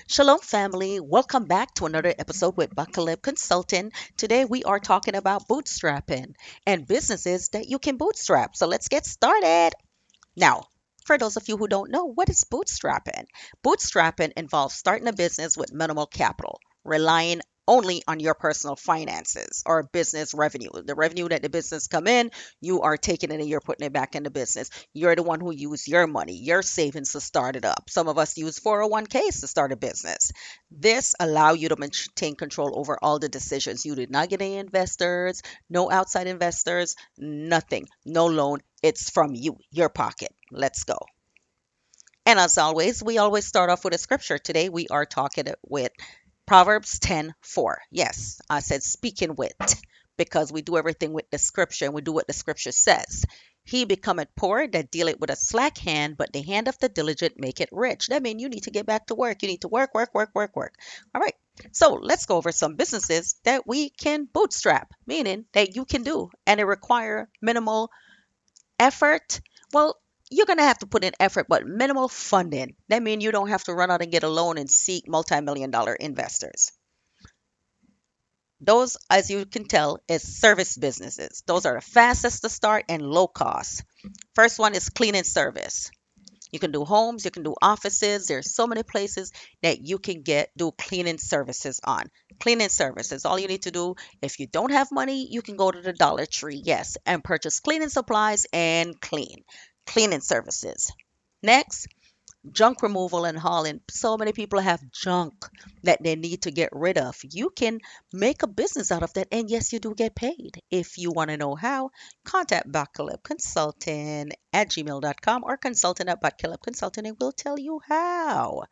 Shalom, family. Welcome back to another episode with Buckle Up Consulting. Today, we are talking about bootstrapping and businesses that you can bootstrap. So, let's get started. Now, for those of you who don't know, what is bootstrapping? Bootstrapping involves starting a business with minimal capital, relying only on your personal finances or business revenue. The revenue that the business come in, you are taking it and you're putting it back in the business. You're the one who use your money, your savings to start it up. Some of us use 401ks to start a business. This allow you to maintain control over all the decisions. You did not get any investors, no outside investors, nothing, no loan. It's from you, your pocket. Let's go. And as always, we always start off with a scripture. Today we are talking with Proverbs 10:4. Yes, I said speaking with because we do everything with the scripture and we do what the scripture says. He becometh poor that dealeth with a slack hand, but the hand of the diligent make it rich. That means you need to get back to work. You need to work, work, work, work, work. All right. So let's go over some businesses that we can bootstrap, meaning that you can do and it require minimal effort. Well, you're going to have to put in effort, but minimal funding. That means you don't have to run out and get a loan and seek multi-million dollar investors. Those, as you can tell, is service businesses. Those are the fastest to start and low cost. First one is cleaning service. You can do homes, you can do offices. There's so many places that you can do cleaning services on. Cleaning services. All you need to do, if you don't have money, you can go to the Dollar Tree, yes, and purchase cleaning supplies and clean. Cleaning services. Next, junk removal and hauling. So many people have junk that they need to get rid of. You can make a business out of that, and yes, you do get paid. If you want to know how, contact Buckle Consulting at gmail.com or consultant at Buckle Consulting, and we'll tell you how.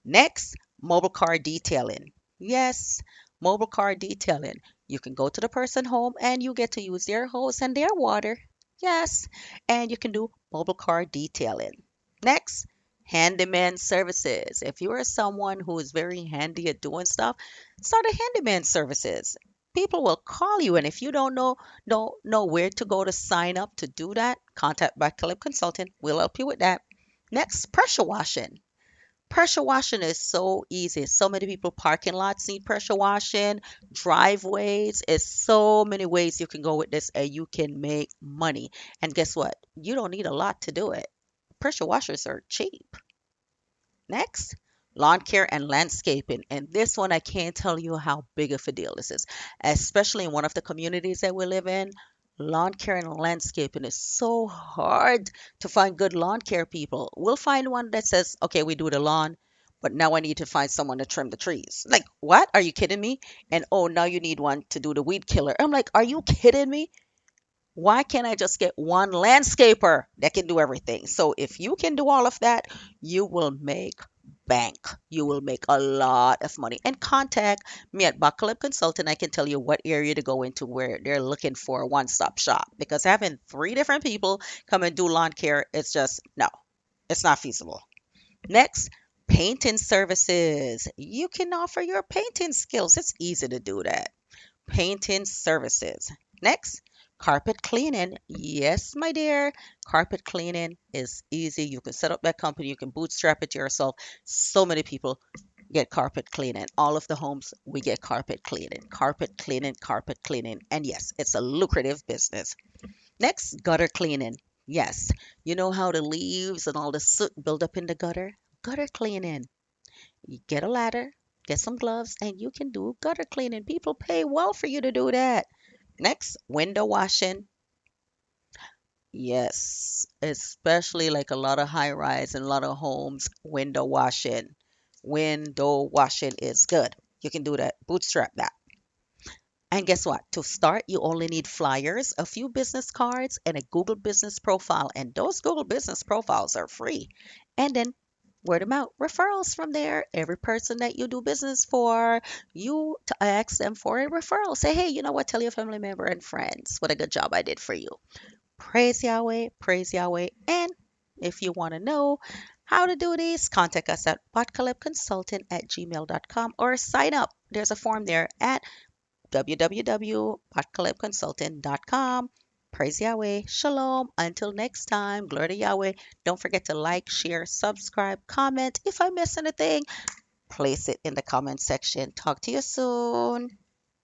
Next, mobile car detailing. Yes, mobile car detailing. You can go to the person home and you get to use their hose and their water. Yes, and you can do mobile car detailing. Next, handyman services. If you are someone who is very handy at doing stuff, start a handyman services. People will call you, and if you don't know where to go to sign up to do that, contact Caleb Consulting. We'll help you with that. Next, pressure washing. Pressure washing is so easy. So many people parking lots need pressure washing, driveways. It's so many ways you can go with this and you can make money. And guess what? You don't need a lot to do it. Pressure washers are cheap. Next, lawn care and landscaping. And this one, I can't tell you how big of a deal this is, especially in one of the communities that we live in. Lawn care and landscaping is so hard to find good lawn care people. We'll find one that says, okay, we do the lawn, but now I need to find someone to trim the trees. Like, what? Are you kidding me? And oh, now you need one to do the weed killer. I'm like, are you kidding me? Why can't I just get one landscaper that can do everything? So if you can do all of that, you will make bank. You will make a lot of money. And contact me at Buckle Up Consultant. I can tell you what area to go into where they're looking for a one-stop shop. Because having three different people come and do lawn care, it's just no, it's not feasible. Next, painting services. You can offer your painting skills. It's easy to do that. Painting services. Next, carpet cleaning. Yes, my dear, carpet cleaning is easy. You can set up that company, you can bootstrap it yourself. So many people get carpet cleaning. All of the homes, we get carpet cleaning, carpet cleaning, carpet cleaning. And yes, it's a lucrative business. Next, gutter cleaning. Yes, you know how the leaves and all the soot build up in the gutter? Gutter cleaning. You get a ladder, get some gloves, and you can do gutter cleaning. People pay well for you to do that. Next, window washing. Yes, especially like a lot of high rise and a lot of homes, window washing. Window washing is good. You can do that. Bootstrap that. And guess what? To start, you only need flyers, a few business cards, and a Google business profile. And those Google business profiles are free. And then word of mouth referrals from there. Every person that you do business for, you to ask them for a referral. Say, hey, you know what? Tell your family member and friends what a good job I did for you. Praise Yahweh, praise Yahweh. And if you want to know how to do this, contact us at potcolabconsultant at gmail.com or sign up. There's a form there at www.potcolabconsultant.com. Praise Yahweh. Shalom. Until next time, glory to Yahweh. Don't forget to like, share, subscribe, comment. If I miss anything, place it in the comment section. Talk to you soon.